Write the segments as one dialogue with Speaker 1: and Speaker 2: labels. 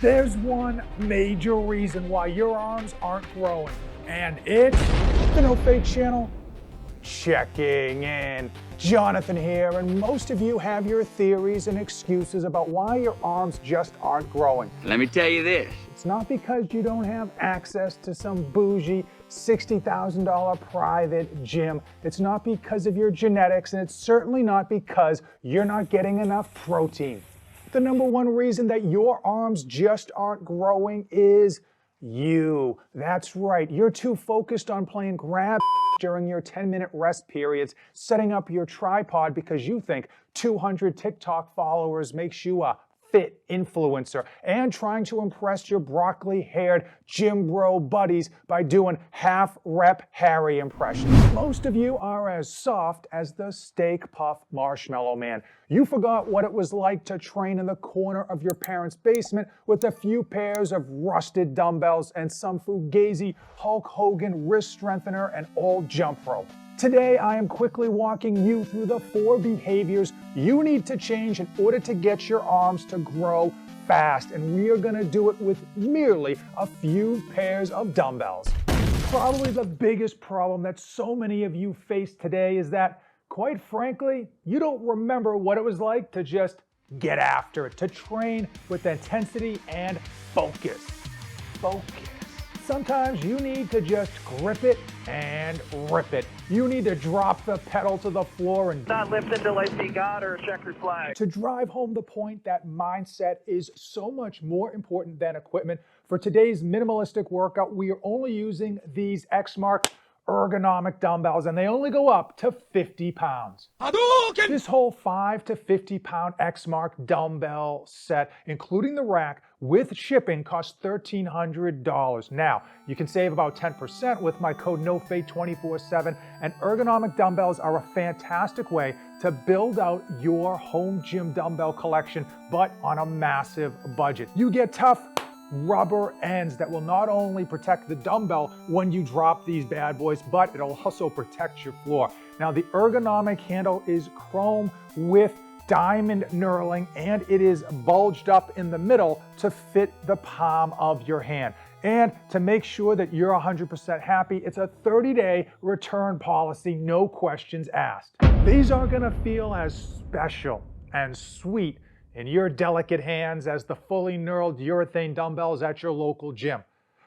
Speaker 1: There's one major reason why your arms aren't growing, and it's the No Fate channel checking in. Jonathan here, and most of you have your theories and excuses about why your arms just aren't growing.
Speaker 2: Let me tell you this.
Speaker 1: It's not because you don't have access to some bougie $60,000 private gym. It's not because of your genetics, and it's certainly not because you're not getting enough protein. The number one reason that your arms just aren't growing is you. That's right, you're too focused on playing grab during your 10-minute rest periods, setting up your tripod because you think 200 TikTok followers makes you a fit influencer, and trying to impress your broccoli-haired gym bro buddies by doing half-rep Harry impressions. Most of you are as soft as the steak puff marshmallow man. You forgot what it was like to train in the corner of your parents' basement with a few pairs of rusted dumbbells and some fugazi Hulk Hogan wrist strengthener and old jump rope. Today, I am quickly walking you through the 4 behaviors you need to change in order to get your arms to grow fast, and we are going to do it with merely a few pairs of dumbbells. Probably the biggest problem that so many of you face today is that, quite frankly, you don't remember what it was like to just get after it, to train with intensity and focus. Sometimes you need to just grip it and rip it. You need to drop the pedal to the floor and
Speaker 3: not lift until I see God or a checkered flag.
Speaker 1: To drive home the point that mindset is so much more important than equipment, for today's minimalistic workout, we are only using these Xmark ergonomic dumbbells, and they only go up to 50 pounds. This whole 5 to 50 pound Xmark dumbbell set, including the rack with shipping, costs $1,300. Now, you can save about 10% with my code NOFADE247, and ergonomic dumbbells are a fantastic way to build out your home gym dumbbell collection, but on a massive budget. You get tough rubber ends that will not only protect the dumbbell when you drop these bad boys, but it'll also protect your floor. Now, the ergonomic handle is chrome with diamond knurling, and it is bulged up in the middle to fit the palm of your hand. And to make sure that you're 100% happy, it's a 30-day return policy, no questions asked. These are gonna feel as special and sweet in your delicate hands as the fully knurled urethane dumbbells at your local gym.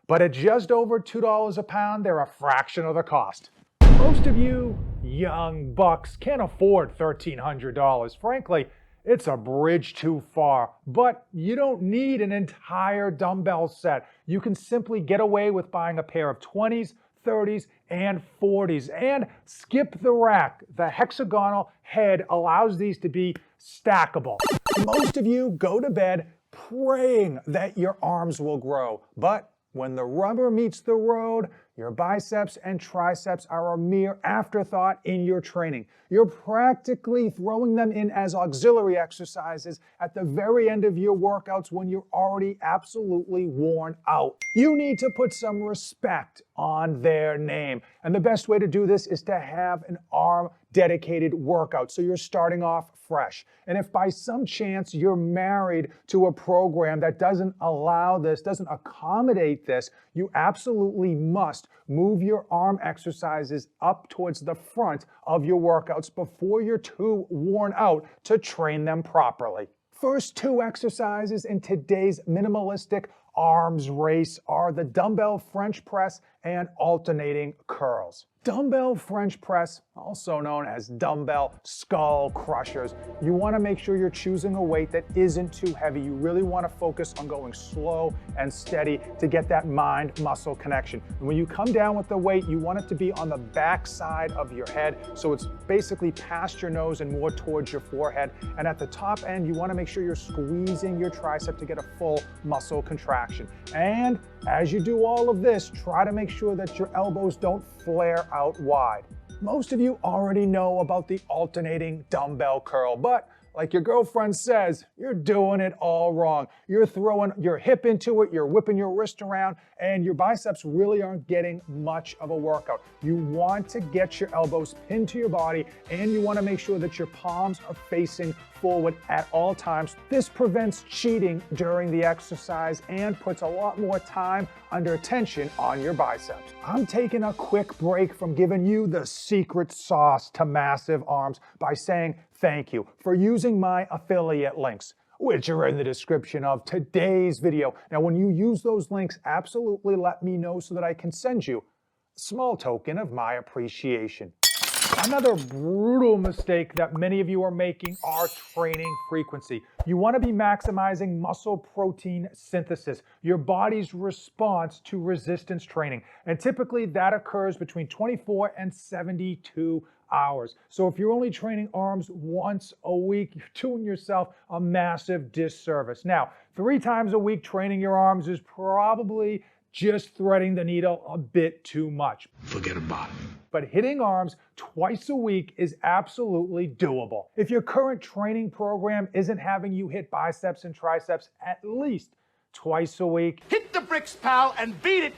Speaker 1: But at just over $2 a pound, they're a fraction of the cost. Most of you young bucks can't afford $1,300. Frankly, it's a bridge too far, but you don't need an entire dumbbell set. You can simply get away with buying a pair of 20s, 30s, and 40s, and skip the rack. The hexagonal head allows these to be stackable. Most of you go to bed praying that your arms will grow, but when the rubber meets the road, your biceps and triceps are a mere afterthought in your training. You're practically throwing them in as auxiliary exercises at the very end of your workouts when you're already absolutely worn out. You need to put some respect on their name. And the best way to do this is to have an arm dedicated workout, so you're starting off fresh. And if by some chance you're married to a program that doesn't allow this, doesn't accommodate this, you absolutely must move your arm exercises up towards the front of your workouts before you're too worn out to train them properly. First 2 exercises in today's minimalistic arms race are the dumbbell French press and alternating curls. Dumbbell French press, also known as dumbbell skull crushers. You want to make sure you're choosing a weight that isn't too heavy. You really want to focus on going slow and steady to get that mind-muscle connection. And when you come down with the weight, you want it to be on the back side of your head, so it's basically past your nose and more towards your forehead. And at the top end, you want to make sure you're squeezing your tricep to get a full muscle contraction. And as you do all of this, try to make sure that your elbows don't flare out wide. Most of you already know about the alternating dumbbell curl, but like your girlfriend says, you're doing it all wrong. You're throwing your hip into it, you're whipping your wrist around, and your biceps really aren't getting much of a workout. You want to get your elbows pinned to your body, and you want to make sure that your palms are facing forward at all times. This prevents cheating during the exercise and puts a lot more time under tension on your biceps. I'm taking a quick break from giving you the secret sauce to massive arms by saying thank you for using my affiliate links, which are in the description of today's video. Now, when you use those links, absolutely let me know so that I can send you a small token of my appreciation. Another brutal mistake that many of you are making are training frequency. You want to be maximizing muscle protein synthesis, your body's response to resistance training. And typically that occurs between 24 and 72 hours. So if you're only training arms once a week, you're doing yourself a massive disservice. Now, 3 times a week training your arms is probably just threading the needle a bit too much.
Speaker 2: Forget about it.
Speaker 1: But hitting arms twice a week is absolutely doable. If your current training program isn't having you hit biceps and triceps at least twice a week,
Speaker 2: Hit the bricks, pal, and beat it.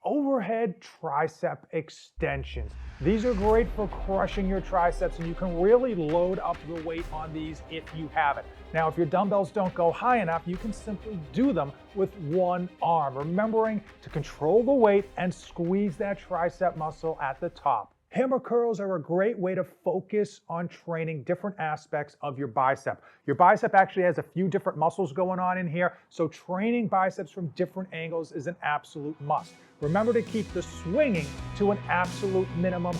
Speaker 1: overhead tricep extensions. These are great for crushing your triceps, and you can really load up the weight on these if you have it. Now, if your dumbbells don't go high enough, you can simply do them with one arm, remembering to control the weight and squeeze that tricep muscle at the top. Hammer curls are a great way to focus on training different aspects of your bicep. Your bicep actually has a few different muscles going on in here, so training biceps from different angles is an absolute must. Remember to keep the swinging to an absolute minimum,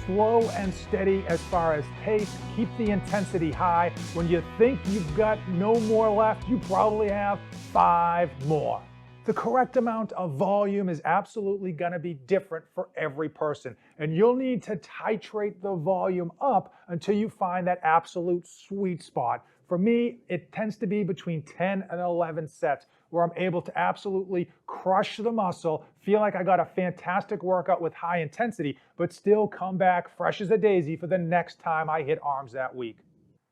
Speaker 1: slow and steady as far as pace. Keep the intensity high. When you think you've got no more left, you probably have 5 more. The correct amount of volume is absolutely going to be different for every person, and you'll need to titrate the volume up until you find that absolute sweet spot. For me, it tends to be between 10 and 11 sets where I'm able to absolutely crush the muscle, feel like I got a fantastic workout with high intensity, but still come back fresh as a daisy for the next time I hit arms that week.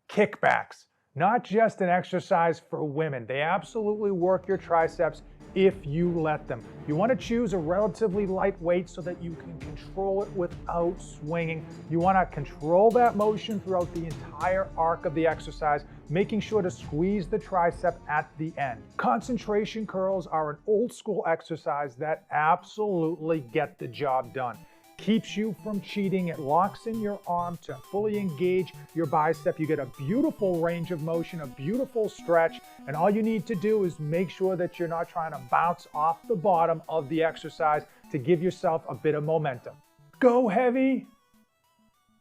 Speaker 1: Kickbacks, not just an exercise for women. They absolutely work your triceps if you let them. You want to choose a relatively light weight so that you can control it without swinging. You want to control that motion throughout the entire arc of the exercise, making sure to squeeze the tricep at the end. Concentration curls are an old school exercise that absolutely get the job done. Keeps you from cheating. It locks in your arm to fully engage your bicep. You get a beautiful range of motion, a beautiful stretch, and all you need to do is make sure that you're not trying to bounce off the bottom of the exercise to give yourself a bit of momentum. Go heavy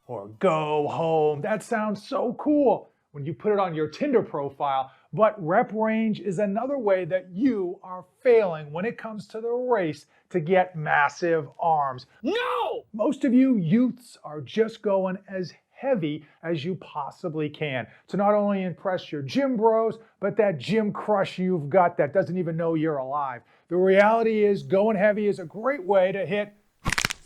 Speaker 1: or go home. That sounds so cool when you put it on your Tinder profile, but rep range is another way that you are failing when it comes to the race to get massive arms.
Speaker 2: No!
Speaker 1: Most of you youths are just going as heavy as you possibly can to not only impress your gym bros, but that gym crush you've got that doesn't even know you're alive. The reality is going heavy is a great way to hit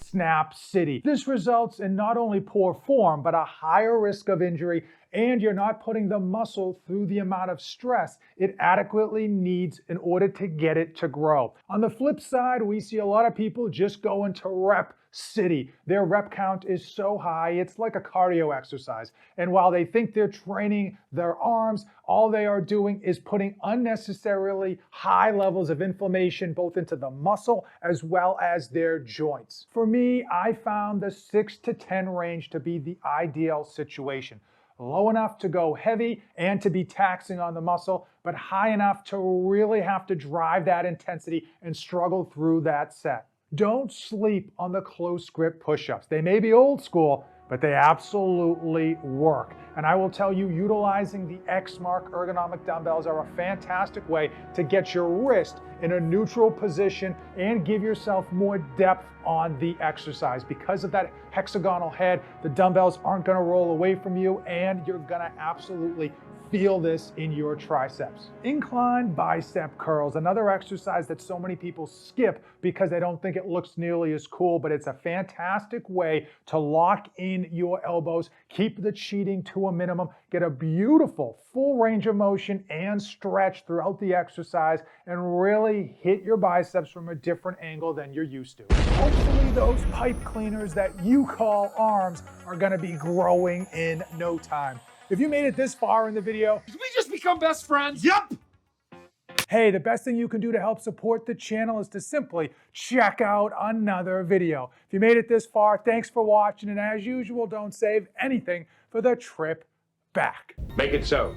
Speaker 1: Snap City. This results in not only poor form, but a higher risk of injury, and you're not putting the muscle through the amount of stress it adequately needs in order to get it to grow. On the flip side, we see a lot of people just go into Rep City. Their rep count is so high, it's like a cardio exercise. And while they think they're training their arms, all they are doing is putting unnecessarily high levels of inflammation both into the muscle as well as their joints. For me, I found the 6 to 10 range to be the ideal situation. Low enough to go heavy and to be taxing on the muscle, but high enough to really have to drive that intensity and struggle through that set. Don't sleep on the close grip push-ups. They may be old school, but they absolutely work. And I will tell you, utilizing the Xmark ergonomic dumbbells are a fantastic way to get your wrist in a neutral position and give yourself more depth on the exercise. Because of that hexagonal head, the dumbbells aren't gonna roll away from you, and you're gonna absolutely feel this in your triceps. Incline bicep curls, another exercise that so many people skip because they don't think it looks nearly as cool, but it's a fantastic way to lock in your elbows, keep the cheating to a minimum, get a beautiful full range of motion and stretch throughout the exercise, and really hit your biceps from a different angle than you're used to. Hopefully those pipe cleaners that you call arms are gonna be growing in no time. If you made it this far in the video,
Speaker 2: Did we just become best friends? Yup.
Speaker 1: hey, the best thing you can do to help support the channel is to simply check out another video. If you made it this far, thanks for watching, and as usual, don't save anything for the trip back.
Speaker 2: Make it so.